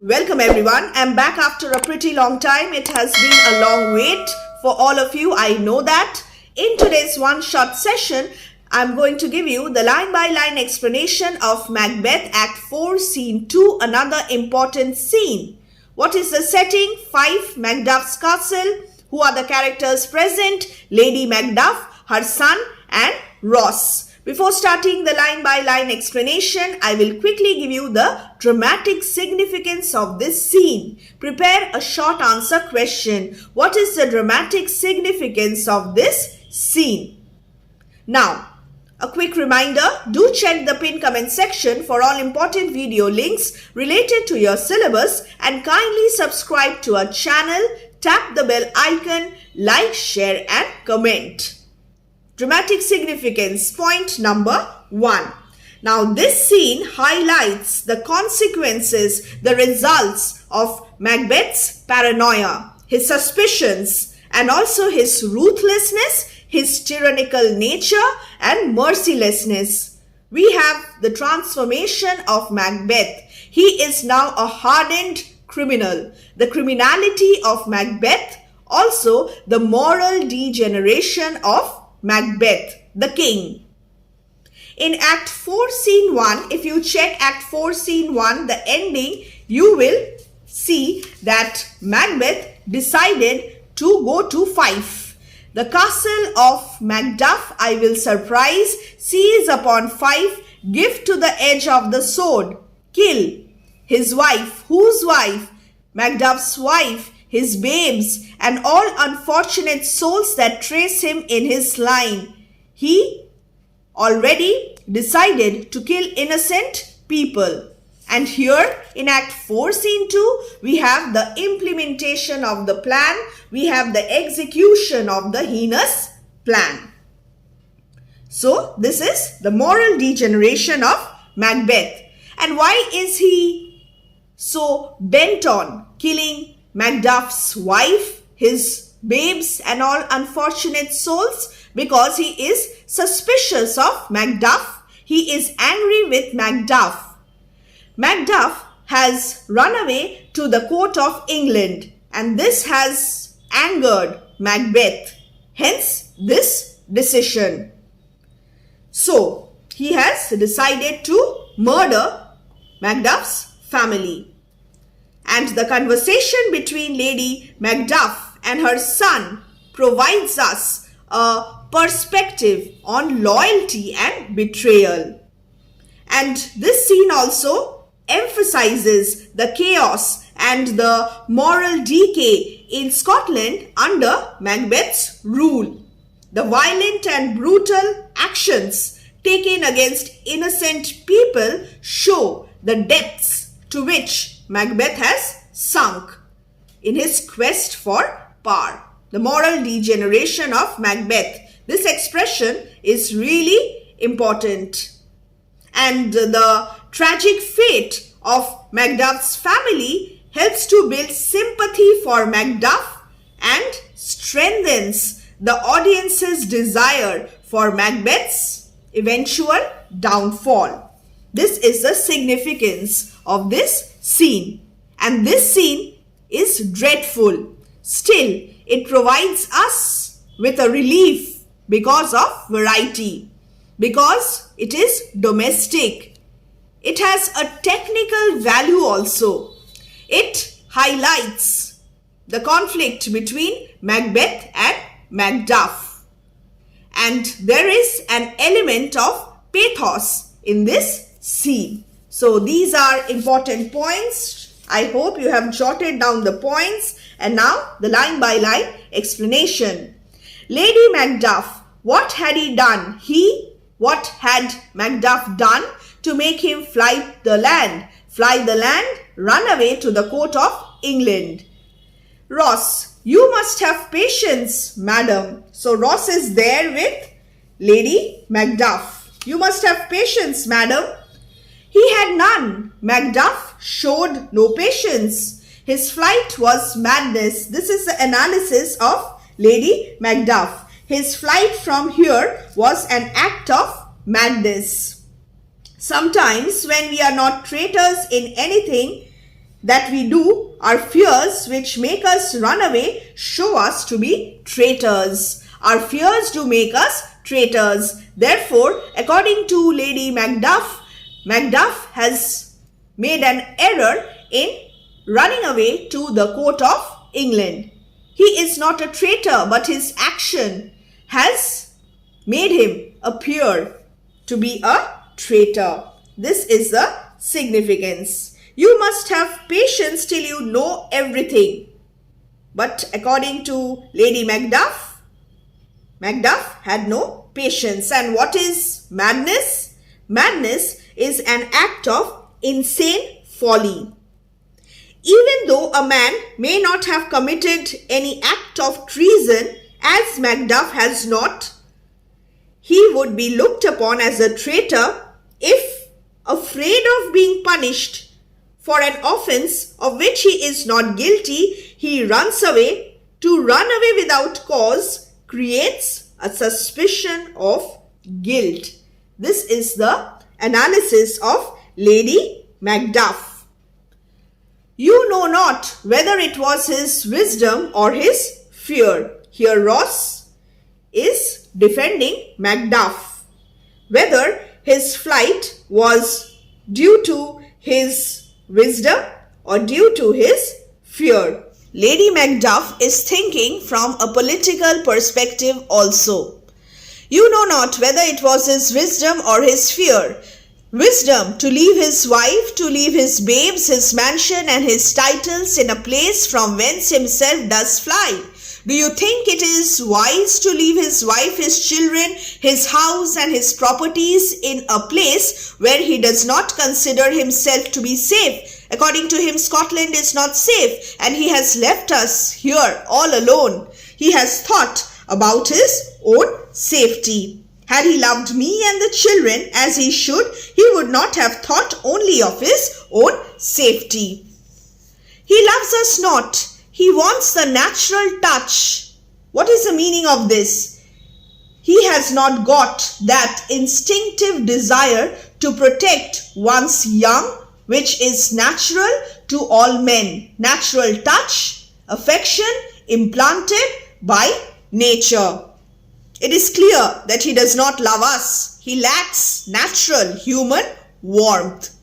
Welcome everyone. I'm back after a pretty long time. It has been a long wait for all of you. I know that. In today's one-shot session, I'm going to give you the line-by-line explanation of Macbeth Act 4, Scene 2, another important scene. What is the setting? 5. Macduff's castle. Who are the characters present? Lady Macduff, her son, and Ross. Before starting the line-by-line explanation, I will quickly give you the dramatic significance of this scene. Prepare a short answer question. What is the dramatic significance of this scene? Now, a quick reminder, do check the pinned comment section for all important video links related to your syllabus and kindly subscribe to our channel, tap the bell icon, like, share and comment. Dramatic significance, point number 1. Now this scene highlights the consequences, the results of Macbeth's paranoia, his suspicions and also his ruthlessness, his tyrannical nature and mercilessness. We have the transformation of Macbeth. He is now a hardened criminal. The criminality of Macbeth, also the moral degeneration of Macbeth, the king. In Act 4, Scene 1, if you check Act 4, Scene 1, the ending, you will see that Macbeth decided to go to Fife. The castle of Macduff I will surprise, seize upon Fife, give to the edge of the sword, kill. His wife, whose wife? Macduff's wife, his babes, and all unfortunate souls that trace him in his line. He already decided to kill innocent people. And here in Act 4, Scene 2, we have the implementation of the plan. We have the execution of the heinous plan. So this is the moral degeneration of Macbeth. And why is he so bent on killing Macduff's wife, his babes and all unfortunate souls? Because he is suspicious of Macduff. He is angry with Macduff. Macduff has run away to the court of England and this has angered Macbeth. Hence this decision. So he has decided to murder Macduff's family. And the conversation between Lady Macduff and her son provides us a perspective on loyalty and betrayal. And this scene also emphasizes the chaos and the moral decay in Scotland under Macbeth's rule. The violent and brutal actions taken against innocent people show the depths to which Macbeth has sunk in his quest for power. The moral degeneration of Macbeth. This expression is really important. And the tragic fate of Macduff's family helps to build sympathy for Macduff and strengthens the audience's desire for Macbeth's eventual downfall. This is the significance of this scene. And this scene is dreadful. Still, it provides us with a relief because of variety. Because it is domestic. It has a technical value also. It highlights the conflict between Macbeth and Macduff. And there is an element of pathos in this scene. So these are important points. I hope you have jotted down the points. And now the line by line explanation. Lady Macduff, what had he done? What had Macduff done to make him fly the land? Fly the land, run away to the court of England. Ross, you must have patience, madam. So Ross is there with Lady Macduff. You must have patience, madam. He had none. Macduff showed no patience. His flight was madness. This is the analysis of Lady Macduff. His flight from here was an act of madness. Sometimes when we are not traitors in anything, that we do, our fears which make us run away, show us to be traitors. Our fears do make us traitors. Therefore, according to Lady Macbeth, Macbeth has made an error in running away to the court of England. He is not a traitor, but his action has made him appear to be a traitor. This is the significance. You must have patience till you know everything. But according to Lady Macbeth, Macbeth had no patience. And what is madness? Madness is an act of insane folly. Even though a man may not have committed any act of treason, as Macbeth has not, he would be looked upon as a traitor if, afraid of being punished for an offense of which he is not guilty, he runs away. To run away without cause creates a suspicion of guilt. This is the analysis of Lady Macbeth. You know not whether it was his wisdom or his fear. Here Ross is defending Macbeth. Whether his flight was due to his wisdom or due to his fear. Lady Macbeth is thinking from a political perspective also. You know not whether it was his wisdom or his fear. Wisdom, to leave his wife, to leave his babes, his mansion and his titles in a place from whence himself does fly. Do you think it is wise to leave his wife, his children, his house and his properties in a place where he does not consider himself to be safe? According to him, Scotland is not safe and he has left us here all alone. He has thought about his own safety. Had he loved me and the children as he should, he would not have thought only of his own safety. He loves us not. He wants the natural touch. What is the meaning of this? He has not got that instinctive desire to protect one's young, which is natural to all men. Natural touch, affection implanted by nature. It is clear that he does not love us. He lacks natural human warmth.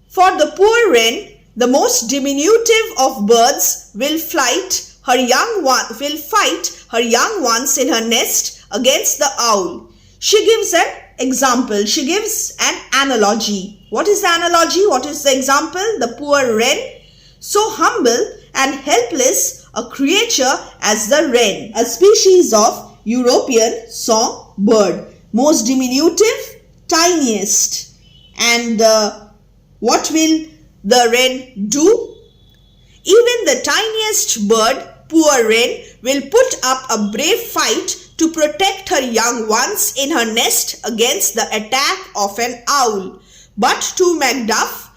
For the poor wren, the most diminutive of birds, will fight her young ones in her nest against the owl. She gives an example. She gives an analogy. What is the analogy? What is the example? The poor wren, so humble and helpless a creature as the wren, a species of European song bird, most diminutive, tiniest. And what will the wren do? Even the tiniest bird, poor wren, will put up a brave fight to protect her young ones in her nest against the attack of an owl. But to Macbeth,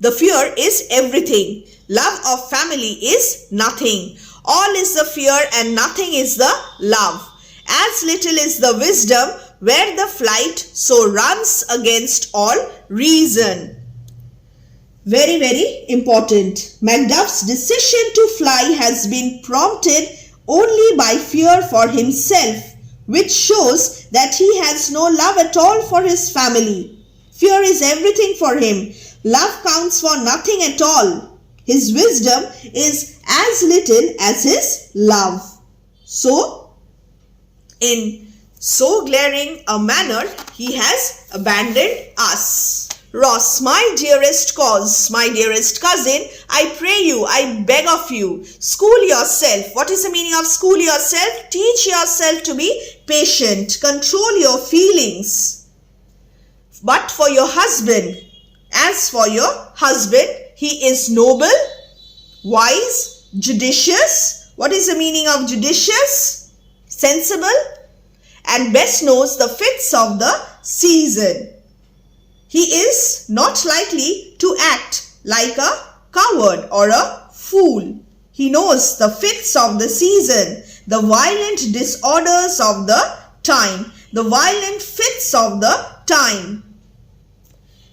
the fear is everything. Love of family is nothing. All is the fear and nothing is the love. As little is the wisdom where the flight so runs against all reason. Very, very important. Macbeth's decision to fly has been prompted only by fear for himself, which shows that he has no love at all for his family. Fear is everything for him. Love counts for nothing at all. His wisdom is as little as his love. So, in so glaring a manner, he has abandoned us. Ross, my dearest cause, my dearest cousin, I pray you, I beg of you, school yourself. What is the meaning of school yourself? Teach yourself to be patient, control your feelings. But for your husband, as for your husband, he is noble, wise, judicious. What is the meaning of judicious? Sensible, and best knows the fits of the season. He is not likely to act like a coward or a fool. He knows the fits of the season, the violent disorders of the time, the violent fits of the time.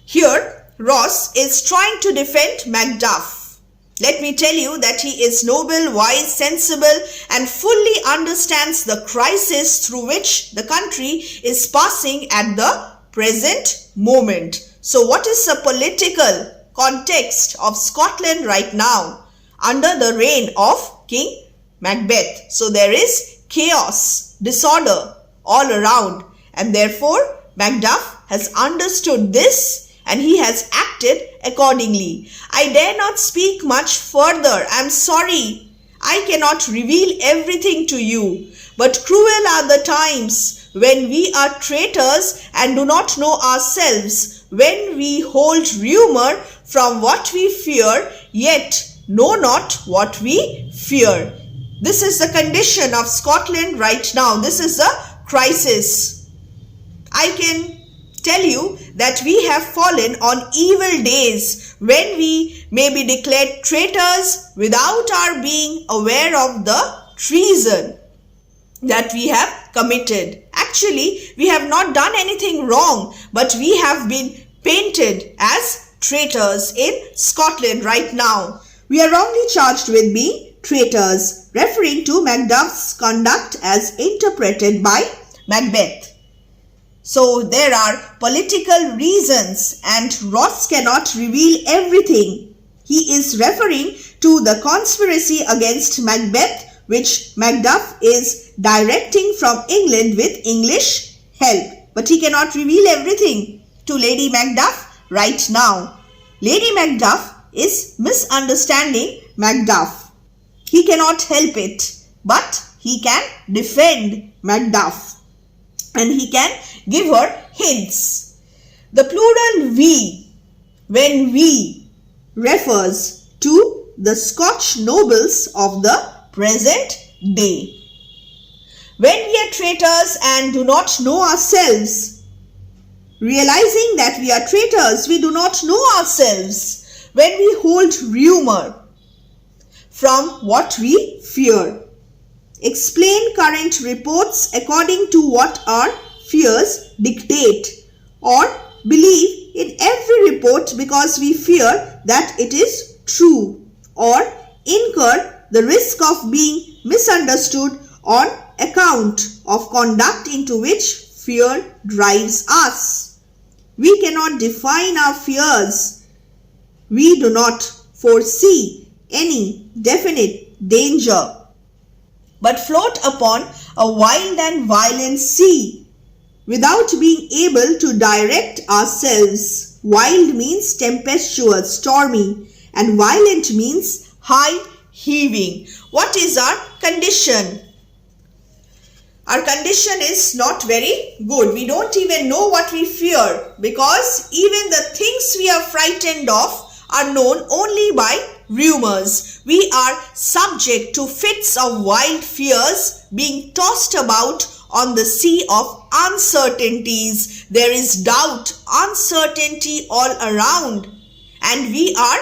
Here, Ross is trying to defend Macduff. Let me tell you that he is noble, wise, sensible, and fully understands the crisis through which the country is passing at the present moment. So what is the political context of Scotland right now under the reign of King Macbeth? So there is chaos, disorder all around, and therefore Macduff has understood this and he has acted accordingly. I dare not speak much further. I am sorry. I cannot reveal everything to you. But cruel are the times when we are traitors and do not know ourselves, when we hold rumour from what we fear, yet know not what we fear. This is the condition of Scotland right now. This is a crisis. I can tell you that we have fallen on evil days when we may be declared traitors without our being aware of the treason that we have committed. Actually, we have not done anything wrong, but we have been painted as traitors in Scotland right now. We are wrongly charged with being traitors, referring to Macduff's conduct as interpreted by Macbeth. So there are political reasons and Ross cannot reveal everything. He is referring to the conspiracy against Macbeth which Macduff is directing from England with English help. But he cannot reveal everything to Lady Macduff right now. Lady Macduff is misunderstanding Macduff. He cannot help it, but he can defend Macduff. And he can give her hints. The plural we, when we, refers to the Scotch nobles of the present day. When we are traitors and do not know ourselves, realizing that we are traitors, we do not know ourselves. When we hold rumour from what we fear. Explain current reports according to what our fears dictate, or believe in every report because we fear that it is true, or incur the risk of being misunderstood on account of conduct into which fear drives us. We cannot define our fears. We do not foresee any definite danger, but float upon a wild and violent sea without being able to direct ourselves. Wild means tempestuous, stormy, and violent means high heaving. What is our condition? Our condition is not very good. We don't even know what we fear, because even the things we are frightened of are known only by rumors. We are subject to fits of wild fears, being tossed about on the sea of uncertainties. There is doubt, uncertainty all around, and we are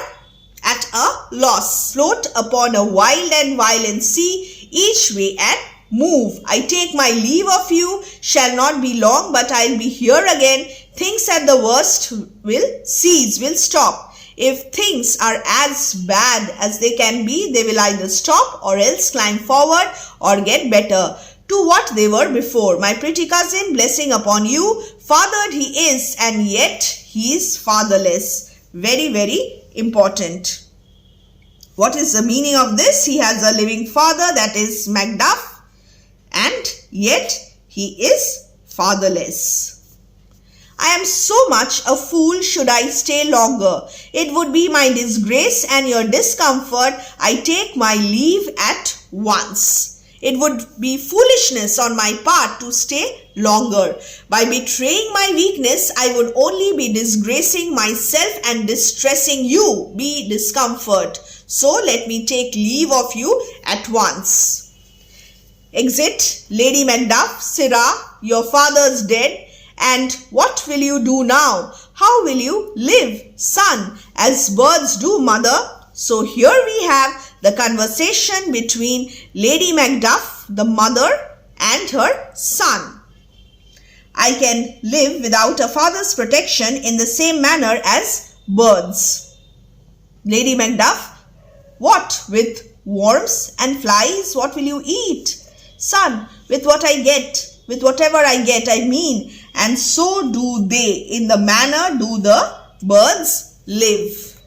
at a loss. Float upon a wild and violent sea, each way and move. I take my leave of you, shall not be long, but I'll be here again. Things at the worst will cease, will stop. If things are as bad as they can be, they will either stop or else climb forward or get better to what they were before. My pretty cousin, blessing upon you. Fathered he is, and yet he is fatherless. Very, very important. What is the meaning of this? He has a living father, that is Macduff, and yet he is fatherless. I am so much a fool should I stay longer. It would be my disgrace and your discomfort. I take my leave at once. It would be foolishness on my part to stay longer. By betraying my weakness, I would only be disgracing myself and distressing you. Be discomfort. So let me take leave of you at once. Exit. Lady Macduff. Sirrah, your father's dead. And what will you do now? How will you live, son? As birds do, mother. So here we have the conversation between Lady Macduff, the mother, and her son. I can live without a father's protection in the same manner as birds. Lady Macduff, what with worms and flies, what will you eat? Son, with what I get, with whatever I get, I mean, and so do they. In the manner do the birds live.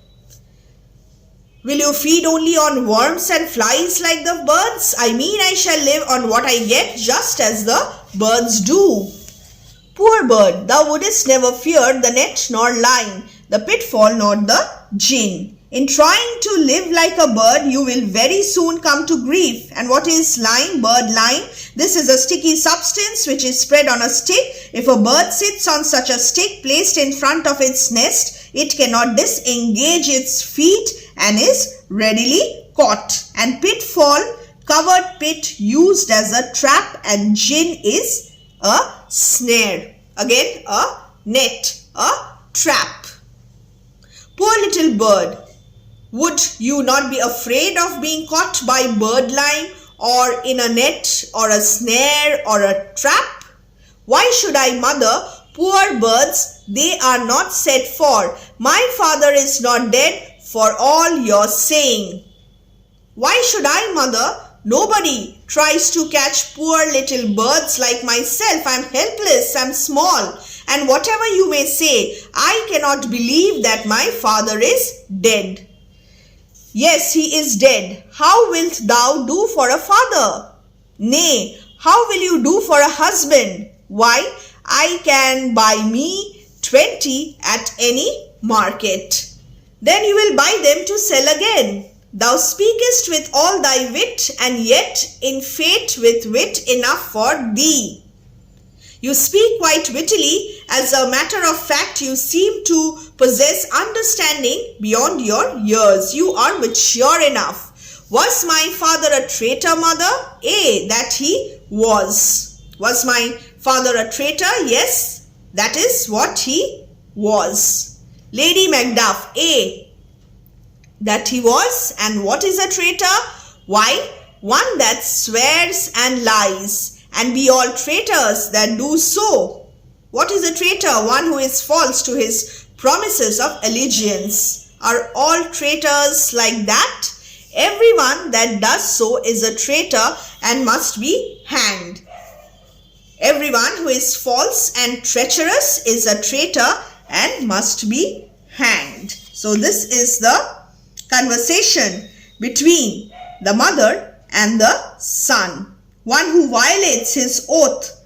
Will you feed only on worms and flies like the birds? I mean, I shall live on what I get, just as the birds do. Poor bird, thou wouldest never fear the net nor line, the pitfall nor the gin. In trying to live like a bird, you will very soon come to grief. And what is lime, bird lime? This is a sticky substance which is spread on a stick. If a bird sits on such a stick placed in front of its nest, it cannot disengage its feet and is readily caught. And pitfall, covered pit used as a trap, and gin is a snare. Again, a net, a trap. Poor little bird, would you not be afraid of being caught by bird lime or in a net or a snare or a trap? Why should I, mother? Poor birds, they are not set for. My father is not dead for all your saying. Why should I, mother? Nobody tries to catch poor little birds like myself. I'm helpless, I'm small. And whatever you may say, I cannot believe that my father is dead. Yes, he is dead. How wilt thou do for a father? Nay, how will you do for a husband? Why, I can buy me 20 at any market. Then you will buy them to sell again. Thou speakest with all thy wit, and yet in fate with wit enough for thee. You speak quite wittily. As a matter of fact, you seem to possess understanding beyond your years. You are mature enough. Was my father a traitor, mother? Ay, that he was. Was my father a traitor? Yes, that is what he was. Lady Macduff, ay, that he was. And what is a traitor? Why, one that swears and lies, and be all traitors that do so. What is a traitor? One who is false to his promises of allegiance. Are all traitors like that? Everyone that does so is a traitor and must be hanged. Everyone who is false and treacherous is a traitor and must be hanged. So this is the conversation between the mother and the son. One who violates his oath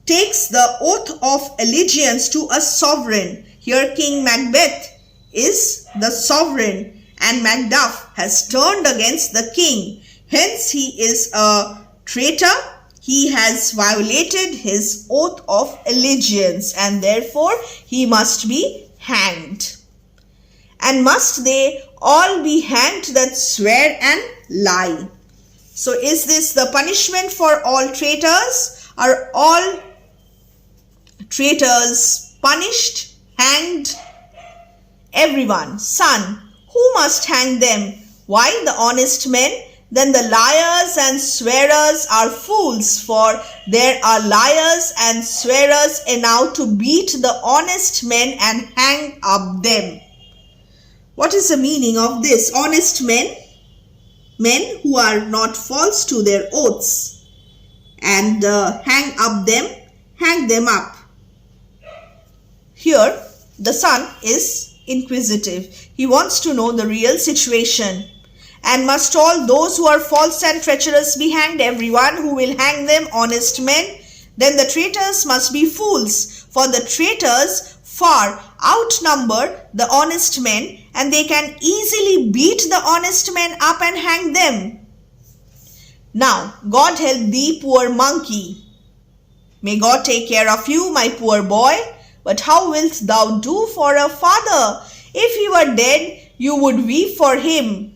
takes the oath of allegiance to a sovereign. Here King Macbeth is the sovereign, and Macduff has turned against the king. Hence he is a traitor. He has violated his oath of allegiance, and therefore he must be hanged. And must they all be hanged that swear and lie? So is this the punishment for all traitors? Are all traitors punished, hanged? Everyone. Son, who must hang them? Why, the honest men? Then the liars and swearers are fools, for there are liars and swearers enow to beat the honest men and hang up them. What is the meaning of this? Honest men? Men who are not false to their oaths, and hang them up. Here the son is inquisitive. He wants to know the real situation. And must all those who are false and treacherous be hanged? Everyone. Who will hang them? Honest men. Then the traitors must be fools, for the traitors far outnumber the honest men, and they can easily beat the honest men up and hang them. Now, God help thee, poor monkey. May God take care of you, my poor boy. But how wilt thou do for a father? If he were dead, you would weep for him.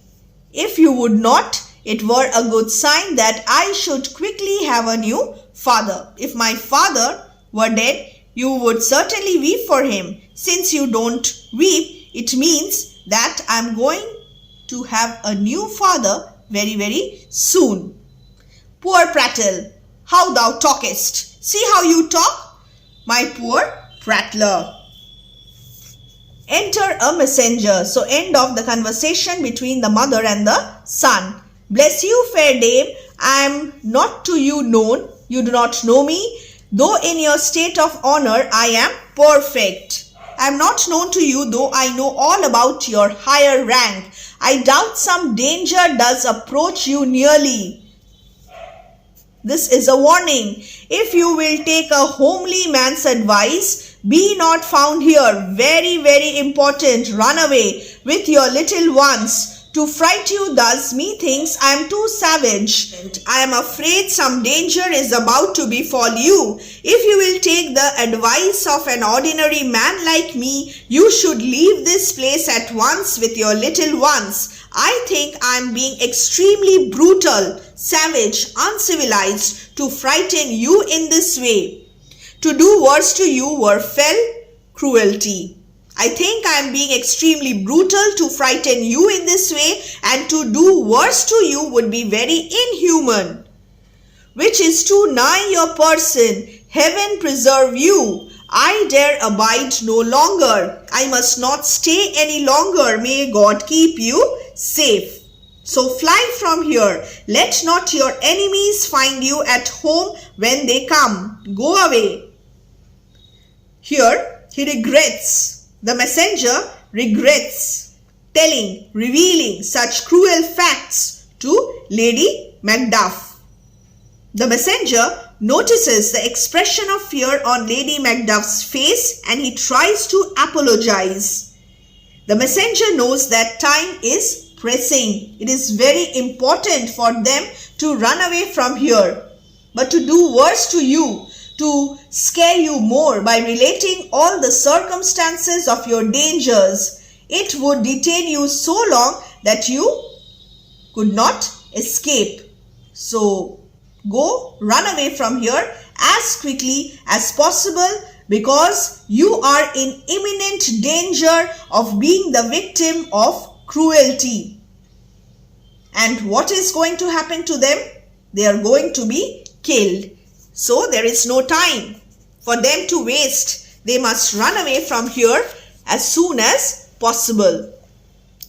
If you would not, it were a good sign that I should quickly have a new father. If my father were dead, you would certainly weep for him. Since you don't weep, it means that I'm going to have a new father very, very soon. Poor prattle, how thou talkest. See how you talk, my poor prattler. Enter a messenger. So end of the conversation between the mother and the son. Bless you, fair dame. I am not to you known. You do not know me. Though in your state of honor I am perfect. I am not known to you, though I know all about your higher rank. I doubt some danger does approach you nearly. This is a warning. If you will take a homely man's advice, be not found here. Very, very important. Run away with your little ones. To fright you thus, methinks I am too savage. I am afraid some danger is about to befall you. If you will take the advice of an ordinary man like me, you should leave this place at once with your little ones. I think I am being extremely brutal, savage, uncivilized to frighten you in this way. To do worse to you were fell cruelty. I think I am being extremely brutal to frighten you in this way, and to do worse to you would be very inhuman. Which is too nigh your person. Heaven preserve you. I dare abide no longer. I must not stay any longer. May God keep you safe. So fly from here. Let not your enemies find you at home when they come. Go away. Here he regrets. The messenger regrets telling, revealing such cruel facts to Lady Macbeth. The messenger notices the expression of fear on Lady Macbeth's face and he tries to apologize. The messenger knows that time is pressing. It is very important for them to run away from here. But to do worse to you, to scare you more by relating all the circumstances of your dangers, it would detain you so long that you could not escape. So go, run away from here as quickly as possible, because you are in imminent danger of being the victim of cruelty. And what is going to happen to them? They are going to be killed. So there is no time for them to waste. They must run away from here as soon as possible.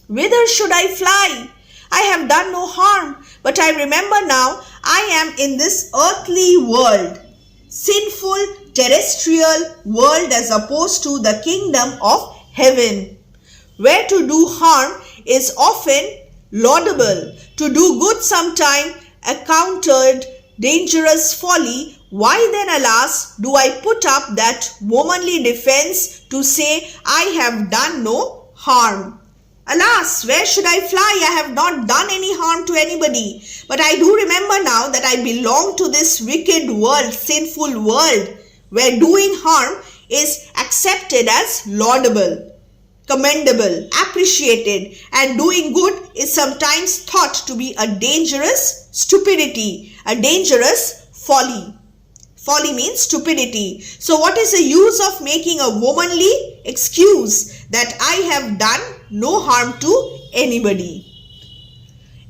Whither should I fly? I have done no harm, but I remember now I am in this earthly world, sinful terrestrial world, as opposed to the kingdom of heaven, where to do harm is often laudable, to do good sometime accounted dangerous folly. Why then, alas, do I put up that womanly defense to say I have done no harm? Alas, where should I fly? I have not done any harm to anybody. But I do remember now that I belong to this wicked world, sinful world, where doing harm is accepted as laudable, commendable, appreciated, and doing good is sometimes thought to be a dangerous stupidity, a dangerous folly. Folly means stupidity. So what is the use of making a womanly excuse that I have done no harm to anybody?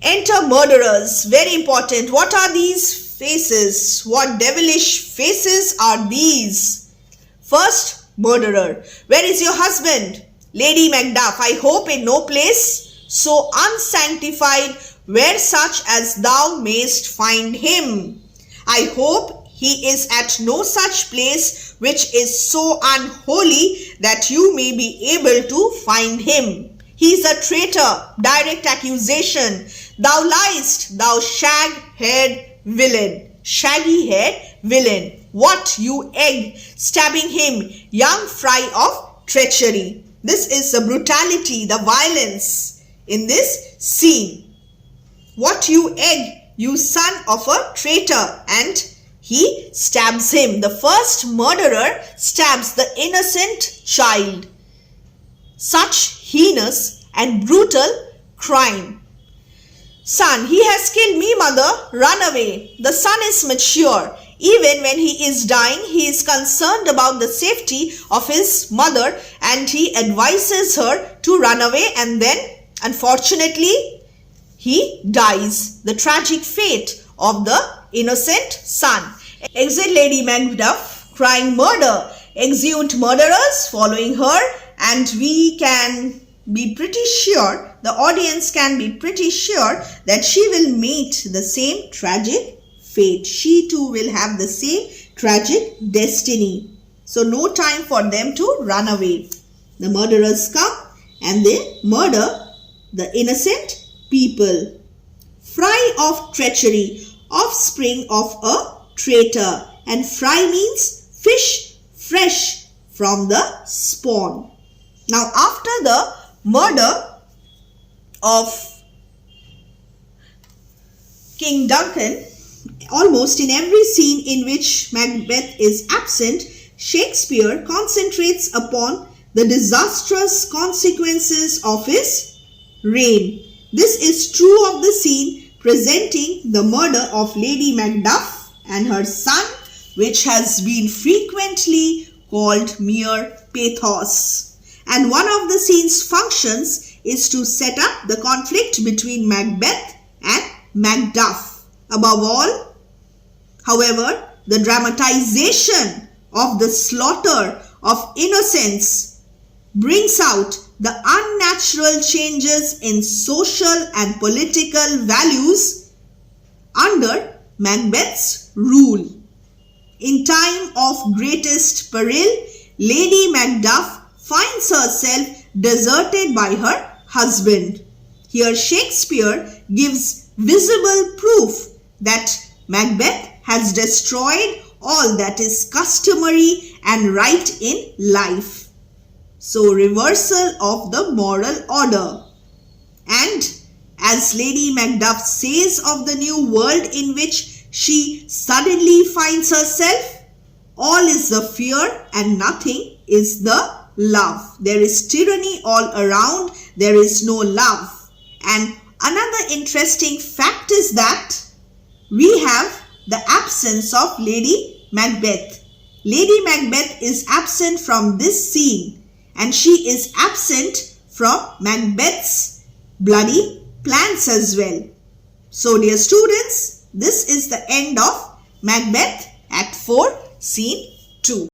Enter murderers. Very important. What are these faces? What devilish faces are these? First, murderer. Where is your husband? Lady Macbeth, I hope in no place so unsanctified where such as thou mayst find him. I hope he is at no such place which is so unholy that you may be able to find him. He is a traitor. Direct accusation. Thou liest, thou shag-haired villain. Shaggy-haired villain. What, you egg, stabbing him, young fry of treachery. This is the brutality, the violence in this scene. What, you egg, you son of a traitor, and he stabs him. The first murderer stabs the innocent child. Such heinous and brutal crime. Son, he has killed me, mother. Run away. The son is mature. Even when he is dying, he is concerned about the safety of his mother and he advises her to run away, and then, unfortunately, he dies. The tragic fate of the innocent son. Exit Lady Macbeth, crying murder. Exeunt murderers following her, and we can be pretty sure, the audience can be pretty sure that she will meet the same tragic fate. She too will have the same tragic destiny. So no time for them to run away. The murderers come and they murder the innocent people. Fry of treachery, offspring of a traitor. And fry means fish fresh from the spawn. Now after the murder of King Duncan, almost in every scene in which Macbeth is absent, Shakespeare concentrates upon the disastrous consequences of his reign. This is true of the scene presenting the murder of Lady Macduff and her son, which has been frequently called mere pathos. And one of the scene's functions is to set up the conflict between Macbeth and Macduff. Above all, however, the dramatization of the slaughter of innocents brings out the unnatural changes in social and political values under Macbeth's rule. In time of greatest peril, Lady Macduff finds herself deserted by her husband. Here Shakespeare gives visible proof that Macbeth has destroyed all that is customary and right in life. So reversal of the moral order. And as Lady Macduff says of the new world in which she suddenly finds herself, all is the fear and nothing is the love. There is tyranny all around, there is no love. And another interesting fact is that we have the absence of Lady Macbeth. Lady Macbeth is absent from this scene, and she is absent from Macbeth's bloody plans as well. So dear students, this is the end of Macbeth Act 4 Scene 2.